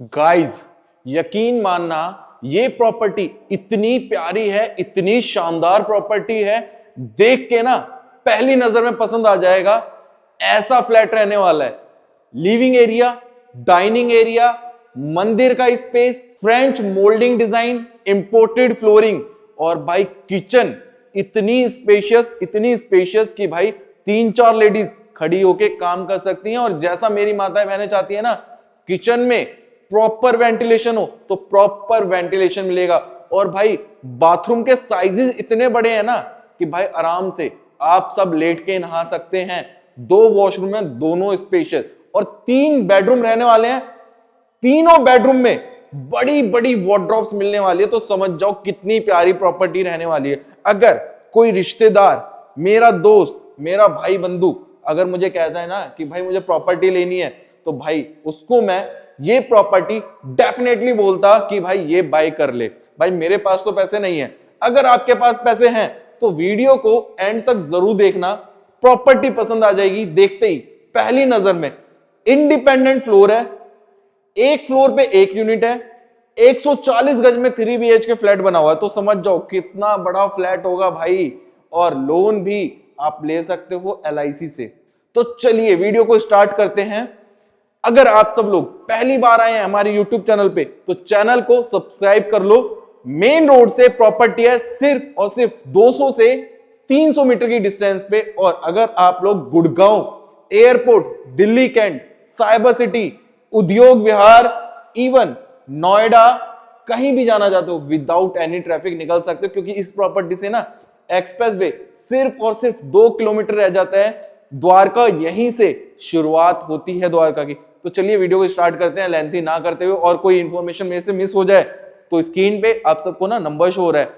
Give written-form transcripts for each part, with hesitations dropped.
Guys, यकीन मानना, ये प्रॉपर्टी इतनी प्यारी है, इतनी शानदार प्रॉपर्टी है, देख के ना पहली नजर में पसंद आ जाएगा। ऐसा फ्लैट रहने वाला है। लिविंग एरिया, डाइनिंग एरिया, मंदिर का space, French moulding design, imported flooring और भाई किचन इतनी स्पेशियस कि भाई 3-4 लेडीज खड़ी होके काम कर सकती हैं। और जैसा मेरी माताएं बहनें चाहती है ना, किचन में प्रॉपर वेंटिलेशन हो तो प्रॉपर वेंटिलेशन मिलेगा। और भाई बाथरूम के साइजेस इतने बड़े हैं ना कि भाई आराम से आप सब लेट के नहा सकते हैं। 2 वॉशरूम है, दोनों स्पेशियस, और 3 बेडरूम रहने वाले हैं। तीनों बेडरूम में बड़ी बड़ी वॉर्डरोब्स मिलने वाली है। तो समझ जाओ कितनी प्यारी प्रॉपर्टी रहने वाली है। अगर कोई रिश्तेदार, मेरा दोस्त, मेरा भाई बंधु अगर मुझे कहता है ना कि भाई मुझे प्रॉपर्टी लेनी है, तो भाई उसको मैं ये प्रॉपर्टी डेफिनेटली बोलता कि भाई ये बाय कर ले। भाई मेरे पास तो पैसे नहीं है, अगर आपके पास पैसे हैं तो वीडियो को एंड तक जरूर देखना। प्रॉपर्टी पसंद आ जाएगी देखते ही, पहली नजर में। इंडिपेंडेंट फ्लोर है, एक फ्लोर पे एक यूनिट है, 140 गज में 3 BHK फ्लैट बना हुआ है। तो समझ जाओ कितना बड़ा फ्लैट होगा भाई। और लोन भी आप ले सकते हो LIC से। तो चलिए वीडियो को स्टार्ट करते हैं। अगर आप सब लोग पहली बार आए हैं हमारे YouTube चैनल पे तो चैनल को सब्सक्राइब कर लो। मेन रोड से प्रॉपर्टी है सिर्फ और सिर्फ 200 से 300 मीटर की डिस्टेंस पे। और अगर आप लोग Gurgaon airport, Delhi cantt, cyber city, Udyog Vihar, even Noida कहीं भी जाना चाहते हो विदाउट एनी ट्रैफिक निकल सकते हो। क्योंकि इस प्रॉपर्टी से ना एक्सप्रेस वे सिर्फ और सिर्फ 2 किलोमीटर रह जाता है। द्वारका यहीं से शुरुआत होती है द्वारका की। तो चलिए वीडियो को स्टार्ट करते हैं लेंथी ना करते हुए। और कोई इंफॉर्मेशन मेरे से मिस हो जाए तो स्क्रीन पे आप सबको ना नंबर शो हो रहा है,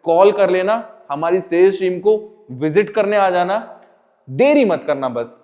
कॉल कर लेना। हमारी सेल्स टीम को विजिट करने आ जाना, देरी मत करना बस।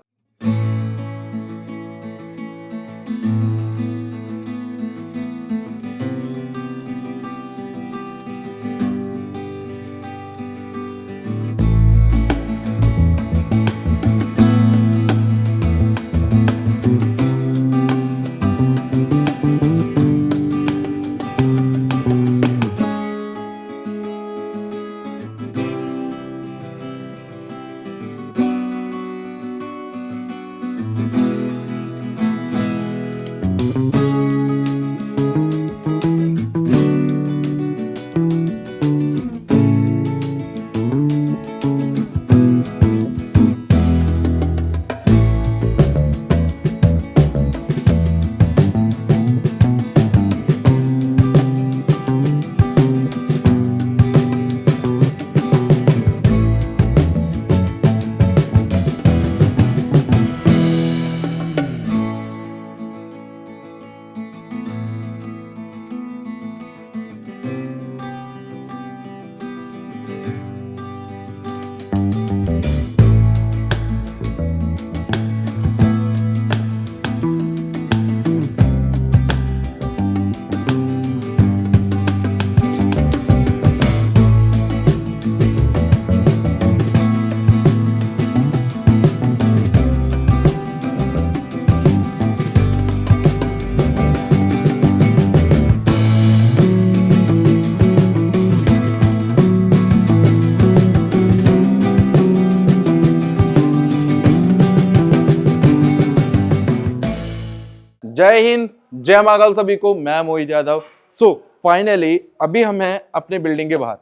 जय हिंद, जय महाकाल सभी को। मैं मोहित यादव। सो फाइनली अभी हम हैं अपने बिल्डिंग के बाहर।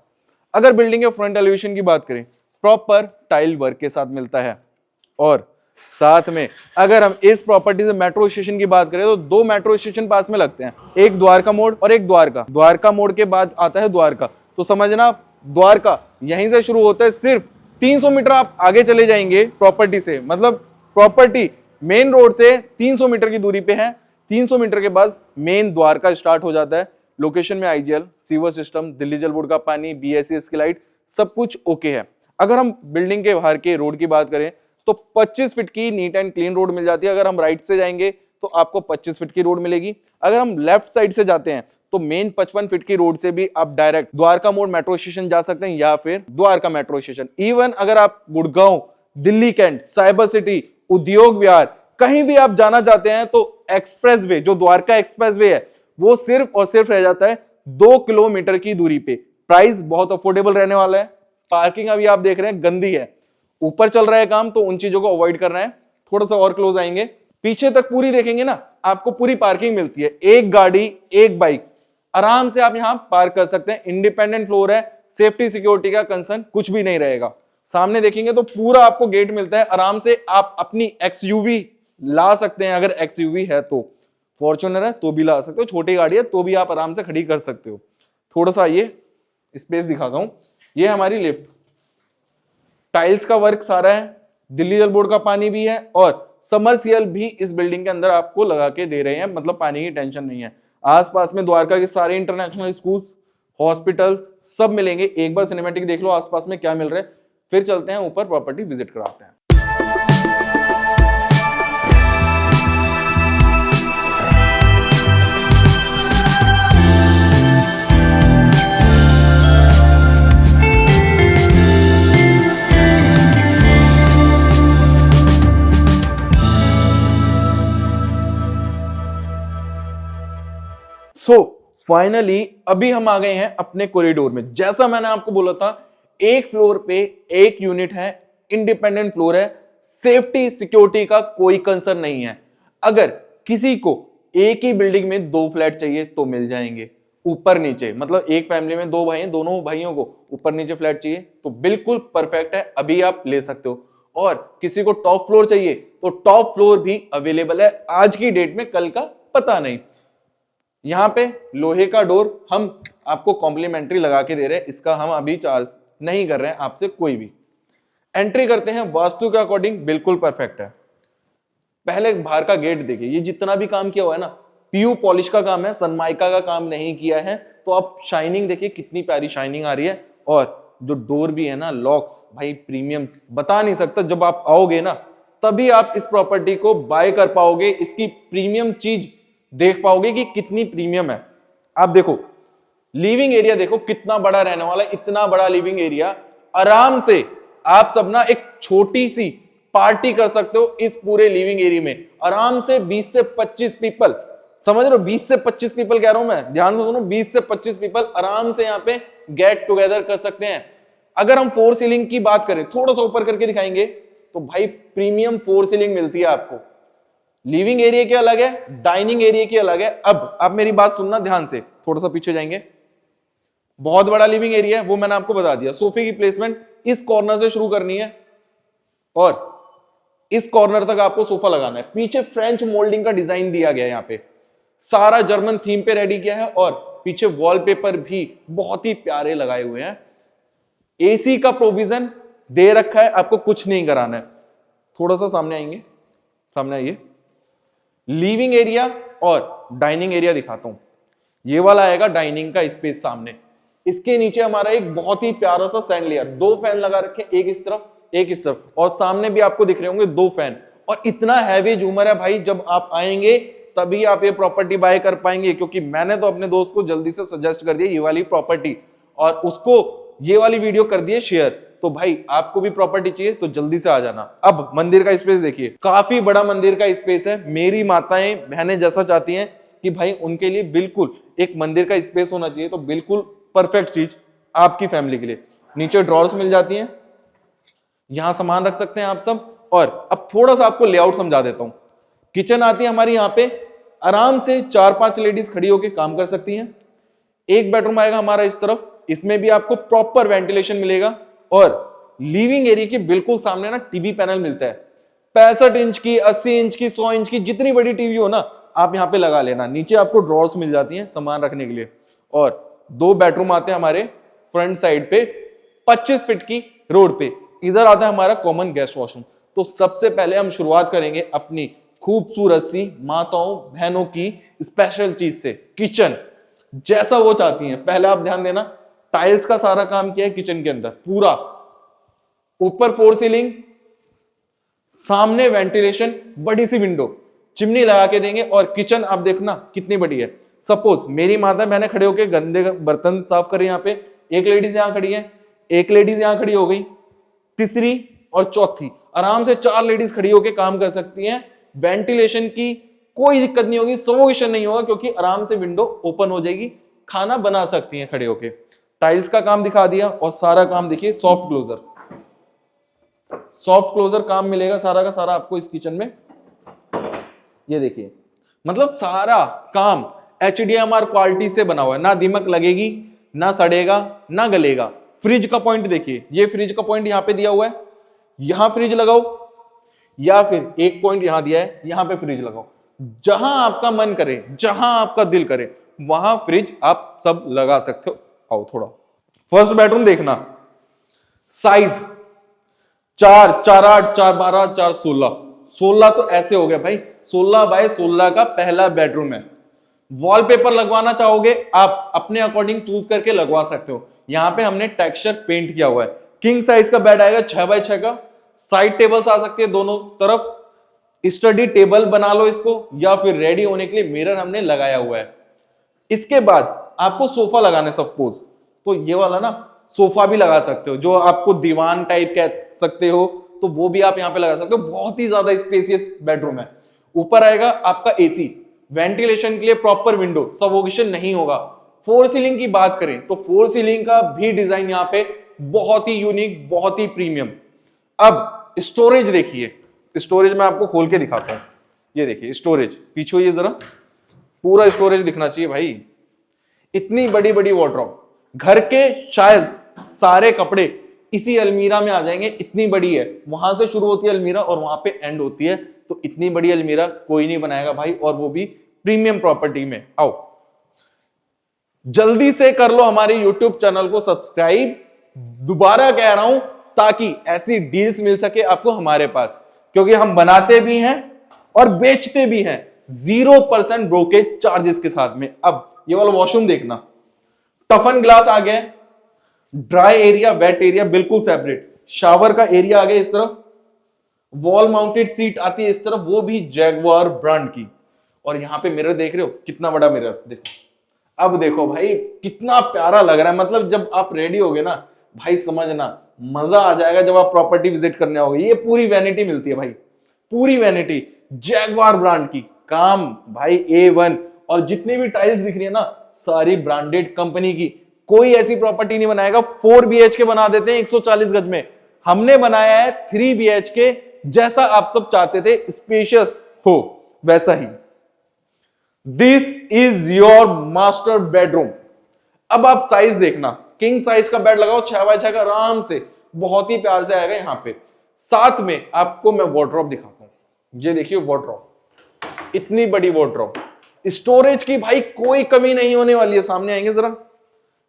अगर बिल्डिंग के फ्रंट एलिवेशन की बात करें, प्रॉपर टाइल वर्क के साथ मिलता है। और साथ में अगर हम इस प्रॉपर्टी से मेट्रो स्टेशन की बात करें तो 2 मेट्रो स्टेशन पास में लगते हैं, एक द्वारका मोड़ और एक द्वारका मोड़ के बाद आता है द्वारका। तो समझना द्वारका यहीं से शुरू होता है। सिर्फ 300 मीटर आप आगे चले जाएंगे प्रॉपर्टी से, मतलब प्रॉपर्टी मेन रोड से 300 मीटर की दूरी पे है। 300 मीटर के बाद मेन द्वारका स्टार्ट हो जाता है। लोकेशन में IGL, सीवर सिस्टम, दिल्ली जल बोर्ड का पानी, BSES की लाइट, सब कुछ ओके है। अगर हम बिल्डिंग के बाहर के रोड की बात करें तो 25 फीट की नीट एंड क्लीन रोड मिल जाती है। अगर हम राइट से जाएंगे तो आपको 25 फीट की रोड मिलेगी। अगर हम लेफ्ट साइड से जाते हैं तो मेन 55 फीट की रोड से भी आप डायरेक्ट द्वारका मोड़ मेट्रो स्टेशन जा सकते हैं या फिर द्वारका मेट्रो स्टेशन। इवन अगर आप Gurgaon, Delhi cantt, cyber city, Udyog Vihar कहीं भी आप जाना चाहते हैं तो एक्सप्रेस वे, जो द्वारका एक्सप्रेस वे है, वो सिर्फ और सिर्फ रह जाता है 2 किलोमीटर की दूरी पे। प्राइस बहुत अफोर्डेबल रहने वाला है। पार्किंग अभी आप देख रहे हैं गंदी है, ऊपर चल रहा है काम, तो उन चीजों को अवॉइड करना है। थोड़ा सा और क्लोज आएंगे, पीछे तक पूरी देखेंगे ना, आपको पूरी पार्किंग मिलती है। एक गाड़ी एक बाइक आराम से आप यहां पार्क कर सकते हैं। इंडिपेंडेंट फ्लोर है, सेफ्टी सिक्योरिटी का कंसर्न कुछ भी नहीं रहेगा। सामने देखेंगे तो पूरा आपको गेट मिलता है, आराम से आप अपनी एक्सयूवी ला सकते हैं। अगर एक्सयूवी है तो, फॉर्च्यूनर है तो भी ला सकते हो, छोटी गाड़ी है तो भी आप आराम से खड़ी कर सकते हो। थोड़ा सा ये स्पेस दिखाता हूं, ये हमारी लिफ्ट, टाइल्स का वर्क सारा है, दिल्ली जल बोर्ड का पानी भी है और समरसियल भी इस बिल्डिंग के अंदर आपको लगा के दे रहे हैं, मतलब पानी की टेंशन नहीं है। आसपास में द्वारका के सारे इंटरनेशनल स्कूल्स, हॉस्पिटल्स सब मिलेंगे। एक बार सिनेमैटिक देख लो आसपास में क्या मिल रहा है, फिर चलते हैं ऊपर, प्रॉपर्टी विजिट कराते हैं। फाइनली अभी हम आ गए हैं अपने कॉरिडोर में। जैसा मैंने आपको बोला था, एक फ्लोर पे एक यूनिट है, इंडिपेंडेंट फ्लोर है, सेफ्टी सिक्योरिटी का कोई कंसर्न नहीं है। अगर किसी को एक ही बिल्डिंग में 2 फ्लैट चाहिए तो मिल जाएंगे, ऊपर नीचे, मतलब एक फैमिली में 2 भाई हैं, दोनों भाइयों को ऊपर नीचे फ्लैट चाहिए तो बिल्कुल परफेक्ट है, अभी आप ले सकते हो। और किसी को टॉप फ्लोर चाहिए तो टॉप फ्लोर भी अवेलेबल है आज की डेट में, कल का पता नहीं। यहां पे लोहे का डोर हम आपको कॉम्प्लीमेंट्री लगा के दे रहे हैं, इसका हम अभी चार्ज नहीं कर रहे हैं आपसे कोई भी। एंट्री करते हैं, वास्तु के अकॉर्डिंग बिल्कुल परफेक्ट है। पहले बाहर का गेट देखिए, ये जितना भी काम किया हुआ है ना, पीयू पॉलिश का काम है, सनमाइका का काम नहीं किया है। तो आप शाइनिंग देखिए, कितनी प्यारी शाइनिंग आ रही है। और जो डोर भी है ना, लॉक्स, भाई प्रीमियम, बता नहीं सकता। जब आप आओगे ना तभी आप इस प्रॉपर्टी को बाय कर पाओगे, इसकी प्रीमियम चीज देख पाओगे कि कितनी प्रीमियम है। आप देखो लिविंग एरिया, देखो कितना बड़ा रहने वाला है, इतना बड़ा लिविंग एरिया। आराम से आप सब ना एक छोटी सी पार्टी कर सकते हो इस पूरे लिविंग एरिया में। आराम से 20 से 25 पीपल, समझ रहे हो, 20 से 25 पीपल कह रहा हूं मैं, ध्यान से सुनो, 20 से 25 पीपल आराम से यहाँ पे गेट टुगेदर कर सकते हैं। अगर हम 4 सीलिंग की बात करें, थोड़ा सा ऊपर करके दिखाएंगे, तो भाई प्रीमियम 4 सीलिंग मिलती है आपको। लिविंग एरिया की अलग है, डाइनिंग एरिया की अलग है। अब आप मेरी बात सुनना ध्यान से, थोड़ा सा पीछे जाएंगे। बहुत बड़ा लिविंग एरिया है, वो मैंने आपको बता दिया। सोफे की प्लेसमेंट इस कॉर्नर से शुरू करनी है और इस कॉर्नर तक आपको सोफा लगाना है। पीछे फ्रेंच मोल्डिंग का डिजाइन दिया गया है, यहाँ पे सारा जर्मन थीम पे रेडी किया है और पीछे वॉलपेपर भी बहुत ही प्यारे लगाए हुए हैं। एसी का प्रोविजन दे रखा है, आपको कुछ नहीं कराना है। थोड़ा सा सामने आएंगे, सामने आइए, लिविंग एरिया और डाइनिंग एरिया दिखाता हूं। ये वाला आएगा डाइनिंग का स्पेस सामने, इसके नीचे हमारा एक बहुत ही प्यारा सा सैंड लेयर, 2 फैन लगा रखे, एक इस तरफ एक इस तरफ, और सामने भी आपको दिख रहे होंगे 2 फैन। और इतना हैवी झूमर है भाई, जब आप आएंगे तभी आप ये प्रॉपर्टी बाय कर पाएंगे, क्योंकि मैंने तो अपने दोस्त को जल्दी से सजेस्ट कर दिया ये वाली प्रॉपर्टी और उसको ये वाली वीडियो कर दिए शेयर। तो भाई आपको भी प्रॉपर्टी चाहिए तो जल्दी से आ जाना। अब मंदिर का स्पेस देखिए, काफी बड़ा मंदिर का स्पेस है। मेरी माताएं बहनें जैसा चाहती हैं कि भाई उनके लिए बिल्कुल एक मंदिर का स्पेस होना चाहिए, तो बिल्कुल परफेक्ट चीज आपकी फैमिली के लिए। नीचे ड्रॉर्स मिल जाती हैं, यहां सामान रख सकते हैं आप सब। और अब थोड़ा सा आपको लेआउट समझा देता हूं। किचन आती है हमारी, यहाँ पे आराम से 4-5 लेडीज खड़ी होकर काम कर सकती हैं। एक बेडरूम आएगा हमारा इस तरफ, इसमें भी आपको प्रॉपर वेंटिलेशन मिलेगा। और लिविंग एरिया के बिल्कुल सामने ना टीवी पैनल मिलता है, 65 इंच की, 80 इंच की, 100 इंच की, जितनी बड़ी टीवी हो ना आप यहाँ पे लगा लेना। नीचे आपको ड्रॉर्स मिल जाती हैं सामान रखने के लिए। और 2 बेडरूम आते हैं हमारे फ्रंट साइड पे, 25 फीट की रोड पे। इधर आता है हमारा कॉमन गेस्ट वॉशरूम। तो सबसे पहले हम शुरुआत करेंगे अपनी खूबसूरत सी माताओं बहनों की स्पेशल चीज से, किचन जैसा वो चाहती हैं। पहले आप ध्यान देना, टाइल्स का सारा काम किया है किचन के अंदर पूरा, ऊपर 4 सीलिंग, सामने वेंटिलेशन, बड़ी सी विंडो, चिमनी लगा के देंगे। और किचन आप देखना कितनी बड़ी है। सपोज मेरी माता बहनें खड़े होकर गंदे बर्तन साफ कर रही है, यहाँ पे एक लेडीज यहाँ खड़ी है, एक लेडीज यहाँ खड़ी हो गई, तीसरी और चौथी, आराम से 4 लेडीज खड़ी होकर काम कर सकती हैं। वेंटिलेशन की कोई दिक्कत नहीं होगी, सफोकेशन नहीं होगा, क्योंकि आराम से विंडो ओपन हो जाएगी, खाना बना सकती हैं खड़े होके। टाइल्स का काम दिखा दिया, और सारा काम देखिए सॉफ्ट क्लोजर, सॉफ्ट क्लोजर काम मिलेगा सारा का सारा आपको इस किचन में। ये देखिए, मतलब सारा काम HDMR क्वालिटी से बना हुआ है, ना दीमक लगेगी, ना सड़ेगा, ना गलेगा। फ्रिज का पॉइंट देखिए, ये फ्रिज का पॉइंट यहां पे दिया हुआ है, यहां फ्रिज लगाओ, या फिर एक पॉइंट यहां दिया है, यहां पे फ्रिज लगाओ। जहां आपका मन करे, जहां आपका दिल करे, वहां फ्रिज आप सब लगा सकते हो। आओ थोड़ा फर्स्ट बेडरूम देखना, साइज 4, 4, 8, 4, 12, 4, 16, 16 तो ऐसे हो गया भाई, 16 बाय 16 का पहला बेडरूम है। वॉलपेपर लगवाना चाहोगे आप अपने अकॉर्डिंग चूज करके लगवा सकते हो। यहां पे हमने टेक्सचर पेंट किया हुआ है। किंग साइज का बेड आएगा 6 बाय 6 का, साइड टेबल्स आ सकती है दोनों तरफ, स्टडी टेबल बना लो इसको, या फिर रेडी होने के लिए मिरर हमने लगाया हुआ है। इसके बाद आपको सोफा लगाना है सपोज, तो ये वाला ना सोफा भी लगा सकते हो, जो आपको दीवान टाइप कह सकते हो, तो वो भी आप यहाँ पे लगा सकते हो। बहुत ही ज्यादा स्पेसियस बेडरूम है। ऊपर आएगा आपका एसी, वेंटिलेशन के लिए प्रॉपर विंडो, सफोकेशन नहीं होगा। फोर सीलिंग की बात करें तो फोर सीलिंग का भी डिजाइन यहाँ पे बहुत ही यूनिक, बहुत ही प्रीमियम। अब स्टोरेज देखिए, स्टोरेज मैं आपको खोल के दिखाता हूं। ये देखिए स्टोरेज, पीछे ये जरा, पूरा स्टोरेज दिखना चाहिए भाई। इतनी बड़ी बड़ी वार्डरोब, घर के शायद सारे कपड़े इसी अलमीरा में आ जाएंगे, इतनी बड़ी है। वहां से शुरू होती है अलमीरा और वहां पे एंड होती है, तो इतनी बड़ी अलमीरा कोई नहीं बनाएगा भाई, और वो भी प्रीमियम प्रॉपर्टी में। आओ जल्दी से कर लो हमारे YouTube चैनल को सब्सक्राइब, दोबारा कह रहा हूं, ताकि ऐसी डील्स मिल सके आपको हमारे पास, क्योंकि हम बनाते भी हैं और बेचते भी हैं 0% ब्रोकेज चार्जेस के साथ में। अब ये वाला वॉशरूम देखना, टफन ग्लास आ गया, ड्राई एरिया वेट एरिया बिल्कुल सेपरेट, शावर का एरिया आ गया इस तरफ, वॉल माउंटेड सीट आती है इस तरफ, वो भी जैगवार ब्रांड की। और यहां पे मिरर देख रहे हो, कितना बड़ा मिरर देखो। अब देखो भाई कितना प्यारा लग रहा है, मतलब जब आप रेडी होगे ना भाई, समझना मजा आ जाएगा जब आप प्रॉपर्टी विजिट करने आओगे। ये पूरी वैनिटी मिलती है भाई, पूरी वैनिटी जैगवार ब्रांड की, काम भाई A1। और जितनी भी टाइल्स दिख रही है ना, सारी ब्रांडेड कंपनी की। कोई ऐसी प्रॉपर्टी नहीं बनाएगा 4 BHK बना देते हैं 140 गज में, हमने बनाया है 3 BHK, जैसा आप सब चाहते थे, स्पेशियस हो वैसा ही। This is your master bedroom. अब आप साइज देखना, किंग साइज का बेड लगाओ 6 बाय 6 का, आराम से बहुत ही प्यार से आएगा। यहां पे साथ में आपको मैं वार्डरोब दिखाता हूं। ये देखिए वार्डरोब, इतनी बड़ी वार्डरोब, स्टोरेज की भाई कोई कमी नहीं होने वाली है। सामने आएंगे जरा,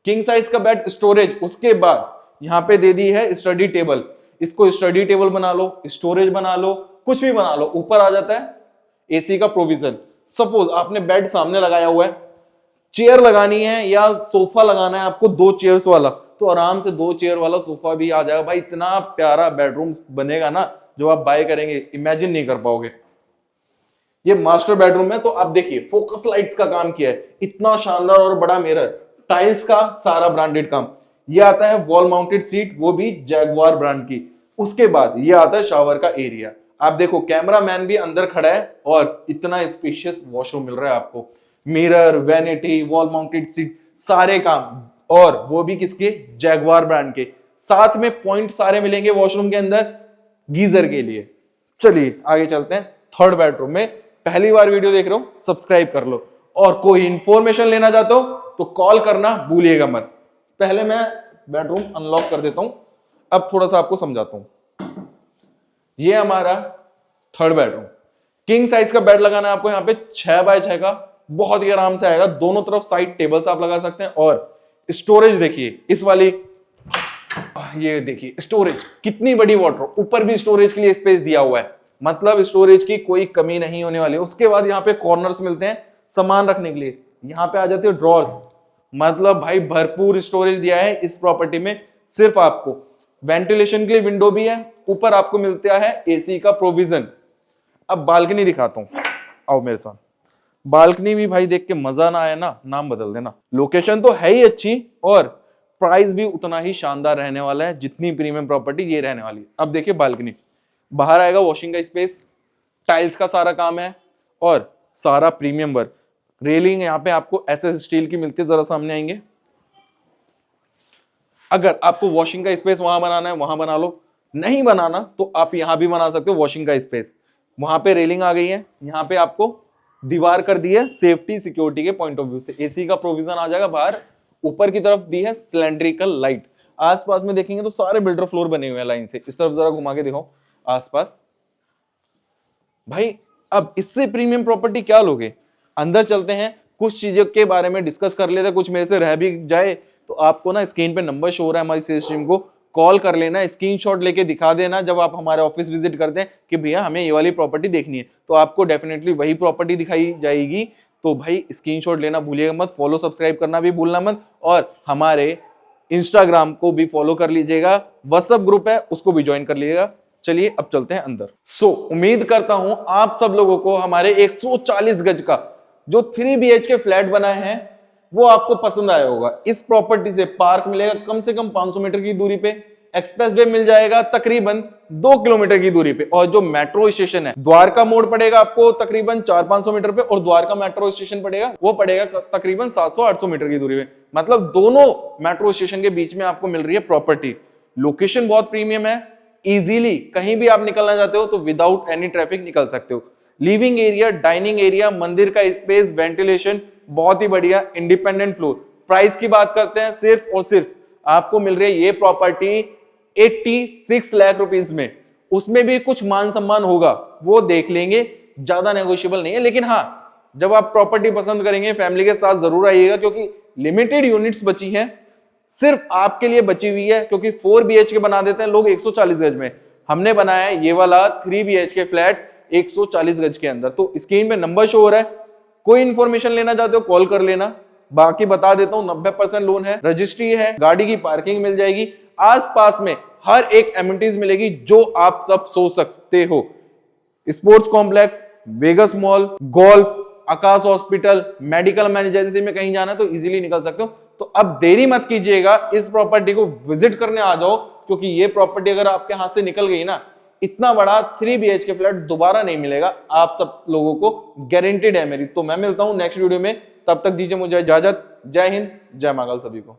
किंग साइज का बेड, स्टोरेज, उसके बाद यहां पे दे दी है स्टडी टेबल, इसको स्टडी टेबल बना लो, स्टोरेज बना लो, कुछ भी बना लो। ऊपर आ जाता है एसी का प्रोविजन। सपोज आपने बेड सामने लगाया हुआ है, चेयर लगानी है या सोफा लगाना है आपको 2 चेयर्स वाला, तो आराम से 2 चेयर वाला सोफा भी आ जाएगा भाई। इतना प्यारा बेडरूम बनेगा ना, जो आप बाय करेंगे इमेजिन नहीं कर पाओगे। ये मास्टर बेडरूम है, तो आप देखिए फोकस लाइट्स का काम किया है, इतना शानदार और बड़ा मिरर, टाइल्स का सारा ब्रांडेड काम। ये आता है वॉल माउंटेड सीट, वो भी जैगवार ब्रांड की। उसके बाद ये आता है शावर का एरिया। आप देखो कैमरा मैन भी अंदर खड़ा है, और इतना स्पेशियस वॉशरूम मिल रहा है आपको। Mirror, vanity, wall mounted seat, सारे काम, और वो भी किसके, जैगवार ब्रांड के। साथ में पॉइंट सारे मिलेंगे वॉशरूम के अंदर गीजर के लिए। चलिए आगे चलते हैं थर्ड बेडरूम में। पहली बार वीडियो देख रहे हो सब्सक्राइब कर लो, और कोई इंफॉर्मेशन लेना चाहते हो तो कॉल करना भूलिएगा मत। पहले मैं बेडरूम अनलॉक कर देता हूं, अब थोड़ा सा आपको समझाता हूं। ये हमारा थर्ड बेडरूम, किंग साइज का बेड लगाना है आपको यहाँ पे 6 बाय 6 का, बहुत ही आराम से आएगा। दोनों तरफ साइड टेबल्स आप लगा सकते हैं। और स्टोरेज देखिए इस वाली, ये देखिए स्टोरेज, कितनी बड़ी वार्डरोब, ऊपर भी स्टोरेज के लिए स्पेस दिया हुआ है, मतलब स्टोरेज की कोई कमी नहीं होने वाली है। उसके बाद यहाँ पे कॉर्नर्स मिलते हैं सामान रखने के लिए, यहाँ पे आ जाते हैं ड्रॉर्स, मतलब भाई भरपूर स्टोरेज दिया है इस प्रॉपर्टी में। सिर्फ आपको वेंटिलेशन के लिए विंडो भी है, ऊपर आपको मिलता है एसी का प्रोविजन। अब बालकनी दिखाता हूं, आओ मेरे साथ। बालकनी भी भाई देख के मजा ना आया ना, नाम बदल देना। लोकेशन तो है ही अच्छी, और प्राइस भी उतना ही शानदार रहने वाला है जितनी प्रीमियम प्रॉपर्टी ये रहने वाली है। अब देखिए बालकनी, बाहर आएगा वॉशिंग का स्पेस, टाइल्स का सारा काम है, और सारा प्रीमियम वर्क। रेलिंग यहाँ पे आपको एसएस स्टील की मिलती है, जरा सामने आएंगे। अगर आपको वॉशिंग का स्पेस वहां बनाना है वहां बना लो, नहीं बनाना तो आप यहां भी बना सकते हो वॉशिंग का स्पेस। वहां पे रेलिंग आ गई है, यहाँ पे आपको दीवार कर दी है सेफ्टी सिक्योरिटी के पॉइंट ऑफ व्यू से, एसी का प्रोविजन आ जाएगा बाहर। ऊपर की तरफ दी है सिलेंड्रिकल लाइट। आसपास में देखेंगे तो सारे बिल्डर फ्लोर बने हुए हैं लाइन से। इस तरफ जरा घुमा के दिखाओ आसपास। भाई अब इससे प्रीमियम प्रॉपर्टी क्या लोगे? अंदर चलते हैं, कुछ चीजों के बारे में डिस्कस कर लेते हैं, कुछ मेरे से रह भी जाए तो आपको ना स्क्रीन पे नंबर शो हो रहा है हमारी सेल्स टीम को कॉल कर लेना, स्क्रीनशॉट लेके दिखा देना जब आप हमारे ऑफिस विजिट करते हैं कि भैया हमें ये वाली प्रॉपर्टी देखनी है, तो आपको डेफिनेटली वही प्रॉपर्टी दिखाई जाएगी। तो भाई स्क्रीनशॉट लेना भूलिएगा मत, फॉलो सब्सक्राइब करना भी भूलना मत, और हमारे इंस्टाग्राम को भी फॉलो कर लीजिएगा, व्हाट्सएप ग्रुप है उसको भी ज्वाइन कर लीजिएगा। चलिए अब चलते हैं अंदर। उम्मीद करता हूं आप सब लोगों को हमारे 140 गज का जो 3 BHK फ्लैट बना है वो आपको पसंद आया होगा। इस प्रॉपर्टी से पार्क मिलेगा कम से कम 500 मीटर की दूरी पे, एक्सप्रेस वे मिल जाएगा तकरीबन 2 किलोमीटर की दूरी पे, और जो मेट्रो स्टेशन है द्वारका मोड़ पड़ेगा आपको तकरीबन 400-500 मीटर पे, और द्वारका मेट्रो स्टेशन पड़ेगा वो पड़ेगा तकरीबन 700-800 मीटर की दूरी पे। मतलब दोनों मेट्रो स्टेशन के बीच में आपको मिल रही है प्रॉपर्टी। लोकेशन बहुत प्रीमियम है, इजीली कहीं भी आप निकलना चाहते हो तो विदाउट एनी ट्रैफिक निकल सकते हो। लिविंग एरिया, डाइनिंग एरिया, मंदिर का स्पेस, वेंटिलेशन बहुत ही बढ़िया, इंडिपेंडेंट फ्लोर। प्राइस की बात करते हैं, सिर्फ और सिर्फ आपको मिल रही है ये प्रॉपर्टी 86 लाख रुपीस में। उसमें भी कुछ मान सम्मान होगा वो देख लेंगे, ज्यादा नेगोशिएबल नहीं है। लेकिन हाँ, जब आप प्रॉपर्टी पसंद करेंगे फैमिली के साथ जरूर आइएगा, क्योंकि लिमिटेड यूनिट्स बची हैं, सिर्फ आपके लिए बची हुई है। क्योंकि 4 BHK बना देते हैं लोग 140 गज में, हमने बनाया है ये वाला 3 BHK फ्लैट 140 गज के अंदर। तो स्क्रीन पे नंबर शो हो रहा है, कोई इंफॉर्मेशन लेना चाहते हो कॉल कर लेना। बाकी बता देता हूं 90% लोन है, रजिस्ट्री है, गाड़ी की पार्किंग मिल जाएगी, आसपास में हर एक एमिनिटीज मिलेगी जो आप सब सोच सकते हो। Sports complex, Vegas mall, golf, Aakash hospital, medical emergency में कहीं जाना है तो इजीली निकल सकते हो। तो अब देरी मत कीजिएगा, इस प्रॉपर्टी को विजिट करने आ जाओ, क्योंकि ये प्रॉपर्टी अगर आपके हाथ से निकल गई ना, इतना बड़ा 3 BHK फ्लैट दोबारा नहीं मिलेगा आप सब लोगों को, गारंटेड है मेरी। तो मैं मिलता हूं नेक्स्ट वीडियो में, तब तक दीजिए मुझे इजाजत। जय हिंद, जय महाकाल सभी को।